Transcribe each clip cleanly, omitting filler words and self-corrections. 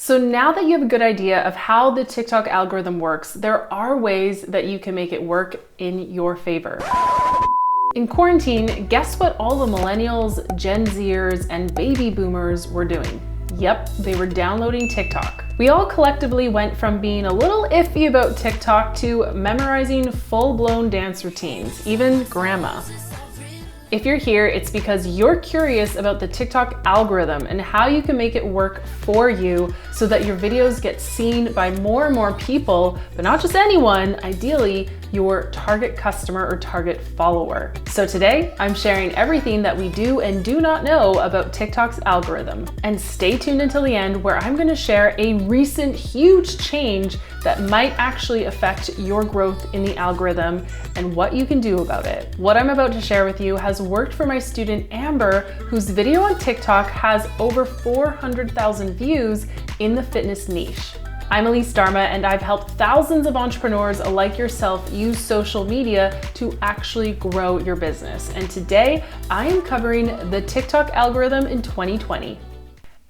So now that you have a good idea of how the TikTok algorithm works, there are ways that you can make it work in your favor. In quarantine, guess what all the millennials, Gen Zers, and baby boomers were doing? Yep, they were downloading TikTok. We all collectively went from being a little iffy about TikTok to memorizing full-blown dance routines, even grandma. If you're here, it's because you're curious about the TikTok algorithm and how you can make it work for you so that your videos get seen by more and more people, but not just anyone, ideally your target customer or target follower. So today, I'm sharing everything that we do and do not know about TikTok's algorithm. And stay tuned until the end where I'm gonna share a recent huge change that might actually affect your growth in the algorithm and what you can do about it. What I'm about to share with you has worked for my student Amber, whose video on TikTok has over 400,000 views in the fitness niche. I'm Elise Dharma, and I've helped thousands of entrepreneurs like yourself use social media to actually grow your business. And today, I am covering the TikTok algorithm in 2020.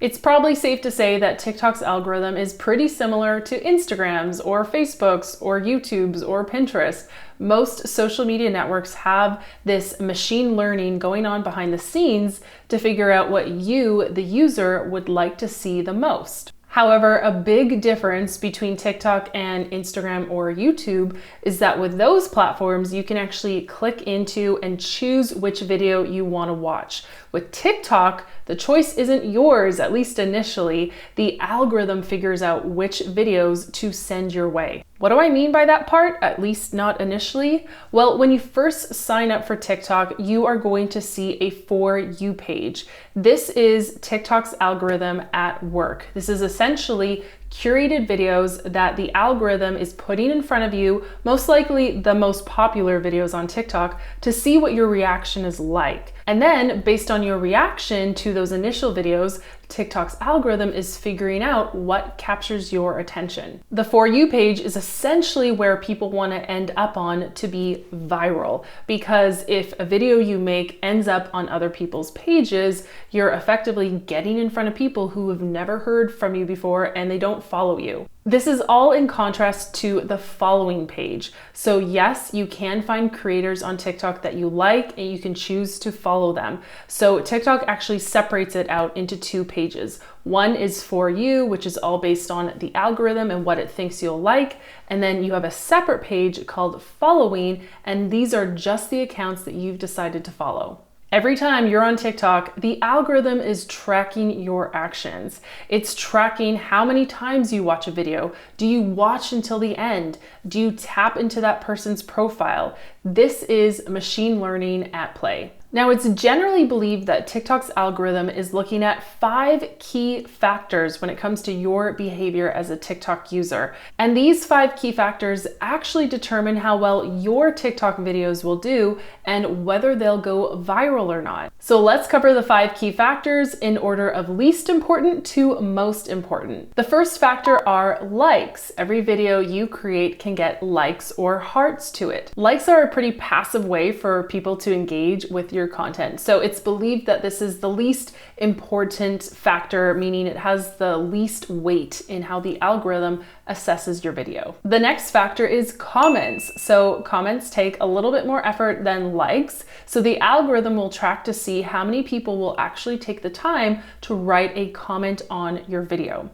It's probably safe to say that TikTok's algorithm is pretty similar to Instagram's or Facebook's or YouTube's or Pinterest. Most social media networks have this machine learning going on behind the scenes to figure out what you, the user, would like to see the most. However, a big difference between TikTok and Instagram or YouTube is that with those platforms, you can actually click into and choose which video you want to watch. With TikTok, the choice isn't yours, at least initially. The algorithm figures out which videos to send your way. What do I mean by that part? At least not initially. Well, when you first sign up for TikTok, you are going to see a For You page. This is TikTok's algorithm at work. This is essentially curated videos that the algorithm is putting in front of you, most likely the most popular videos on TikTok, to see what your reaction is like. And then based on your reaction to those initial videos, TikTok's algorithm is figuring out what captures your attention. The For You page is essentially where people want to end up on to be viral, because if a video you make ends up on other people's pages, you're effectively getting in front of people who have never heard from you before and they don't follow you. This is all in contrast to the following page. So yes, you can find creators on TikTok that you like and you can choose to follow them. So TikTok actually separates it out into two pages. One is For You, which is all based on the algorithm and what it thinks you'll like. And then you have a separate page called Following, and these are just the accounts that you've decided to follow. Every time you're on TikTok, the algorithm is tracking your actions. It's tracking how many times you watch a video. Do you watch until the end? Do you tap into that person's profile? This is machine learning at play. Now, it's generally believed that TikTok's algorithm is looking at 5 key factors when it comes to your behavior as a TikTok user. And these 5 key factors actually determine how well your TikTok videos will do and whether they'll go viral or not. So let's cover the 5 key factors in order of least important to most important. The first factor are likes. Every video you create can get likes or hearts to it. Likes are a pretty passive way for people to engage with your content. So it's believed that this is the least important factor, meaning it has the least weight in how the algorithm assesses your video. The next factor is comments. So comments take a little bit more effort than likes. So the algorithm will track to see how many people will actually take the time to write a comment on your video.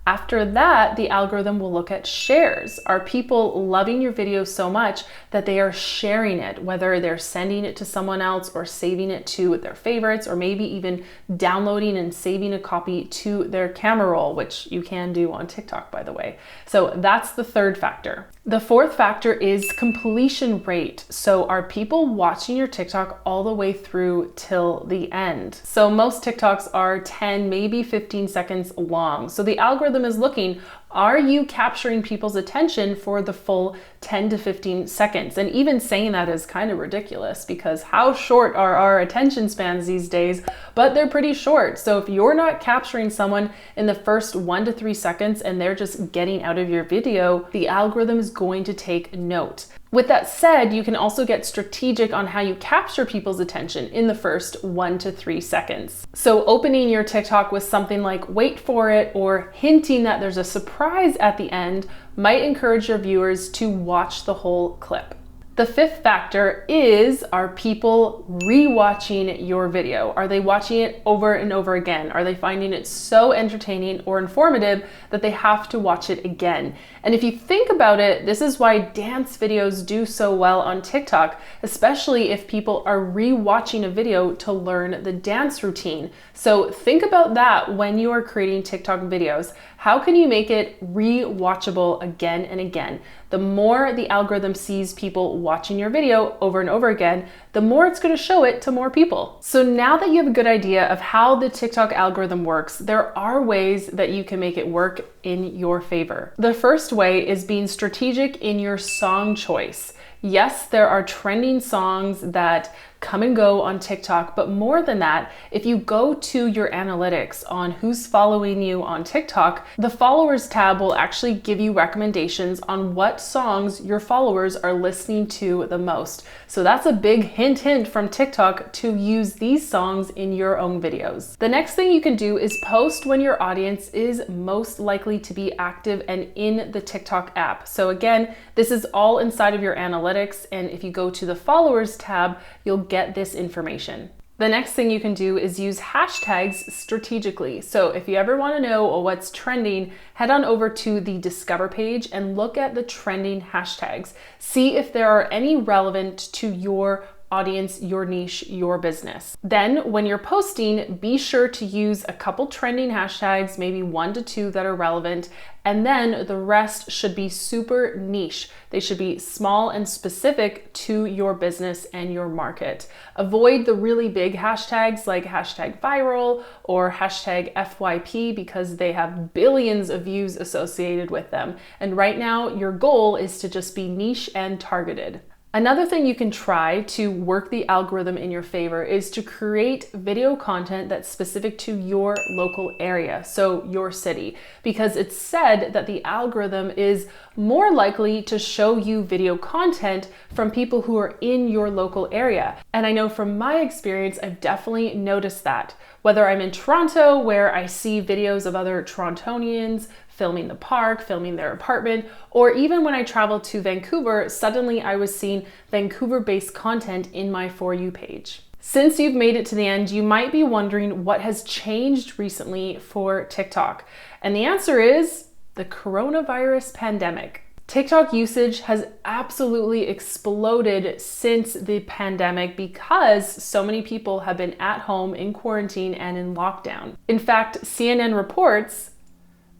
After that, the algorithm will look at shares. Are people loving your video so much that they are sharing it, whether they're sending it to someone else or saving it to their favorites, or maybe even downloading and saving a copy to their camera roll, which you can do on TikTok, by the way. So that's the third factor. The fourth factor is completion rate. So are people watching your TikTok all the way through till the end? So most TikToks are 10, maybe 15 seconds long. So the algorithm is looking, are you capturing people's attention for the full 10 to 15 seconds? And even saying that is kind of ridiculous because how short are our attention spans these days? But they're pretty short. So if you're not capturing someone in the first 1 to 3 seconds and they're just getting out of your video, the algorithm is going to take note. With that said, you can also get strategic on how you capture people's attention in the first 1 to 3 seconds. So opening your TikTok with something like "wait for it" or hinting that there's a surprise at the end might encourage your viewers to watch the whole clip. The fifth factor is, are people rewatching your video? Are they watching it over and over again? Are they finding it so entertaining or informative that they have to watch it again? And if you think about it, this is why dance videos do so well on TikTok, especially if people are rewatching a video to learn the dance routine. So think about that when you are creating TikTok videos. How can you make it rewatchable again and again? The more the algorithm sees people watching your video over and over again, the more it's going to show it to more people. So now that you have a good idea of how the TikTok algorithm works, there are ways that you can make it work in your favor. The first way is being strategic in your song choice. Yes, there are trending songs that come and go on TikTok, but more than that, if you go to your analytics on who's following you on TikTok, the followers tab will actually give you recommendations on what songs your followers are listening to the most. So that's a big hint from TikTok to use these songs in your own videos. The next thing you can do is post when your audience is most likely to be active and in the TikTok app. So again, this is all inside of your analytics, and if you go to the followers tab, you'll get this information. The next thing you can do is use hashtags strategically. So if you ever want to know what's trending, head on over to the Discover page and look at the trending hashtags. See if there are any relevant to your audience, your niche, your business. Then when you're posting, be sure to use a couple trending hashtags, maybe 1 to 2 that are relevant, and then the rest should be super niche. They should be small and specific to your business and your market. Avoid the really big hashtags like hashtag viral or hashtag FYP because they have billions of views associated with them. And right now, your goal is to just be niche and targeted. Another thing you can try to work the algorithm in your favor is to create video content that's specific to your local area, so your city, because it's said that the algorithm is more likely to show you video content from people who are in your local area. And I know from my experience, I've definitely noticed that. Whether I'm in Toronto, where I see videos of other Torontonians filming the park, filming their apartment, or even when I traveled to Vancouver, suddenly I was seeing Vancouver-based content in my For You page. Since you've made it to the end, you might be wondering what has changed recently for TikTok. And the answer is the coronavirus pandemic. TikTok usage has absolutely exploded since the pandemic because so many people have been at home in quarantine and in lockdown. In fact, CNN reports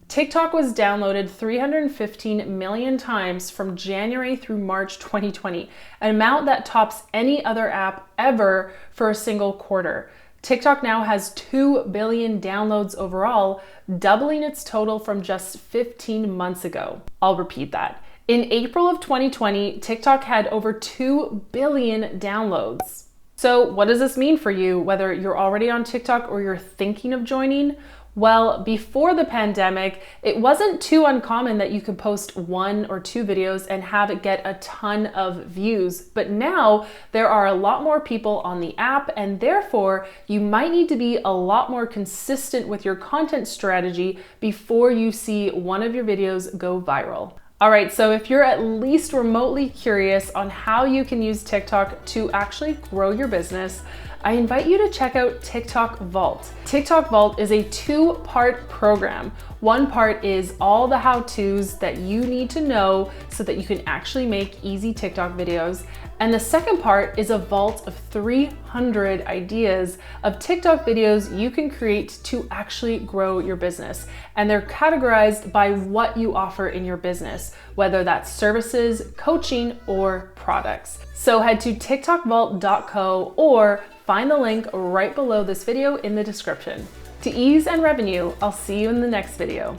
TikTok was downloaded 315 million times from January through March 2020, an amount that tops any other app ever for a single quarter. TikTok now has 2 billion downloads overall, doubling its total from just 15 months ago. I'll repeat that. In April of 2020, TikTok had over 2 billion downloads. So what does this mean for you, whether you're already on TikTok or you're thinking of joining? Well, before the pandemic, it wasn't too uncommon that you could post 1 or 2 videos and have it get a ton of views. But now there are a lot more people on the app, and therefore you might need to be a lot more consistent with your content strategy before you see one of your videos go viral. All right, so if you're at least remotely curious on how you can use TikTok to actually grow your business, I invite you to check out TikTok Vault. TikTok Vault is a 2-part program. One part is all the how-tos that you need to know so that you can actually make easy TikTok videos. And the second part is a vault of 300 ideas of TikTok videos you can create to actually grow your business. And they're categorized by what you offer in your business, whether that's services, coaching, or products. So head to tiktokvault.co or find the link right below this video in the description. To ease and revenue, I'll see you in the next video.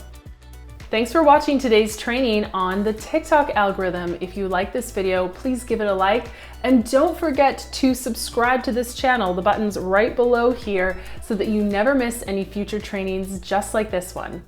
Thanks for watching today's training on the TikTok algorithm. If you like this video, please give it a like, and don't forget to subscribe to this channel. The button's right below here so that you never miss any future trainings just like this one.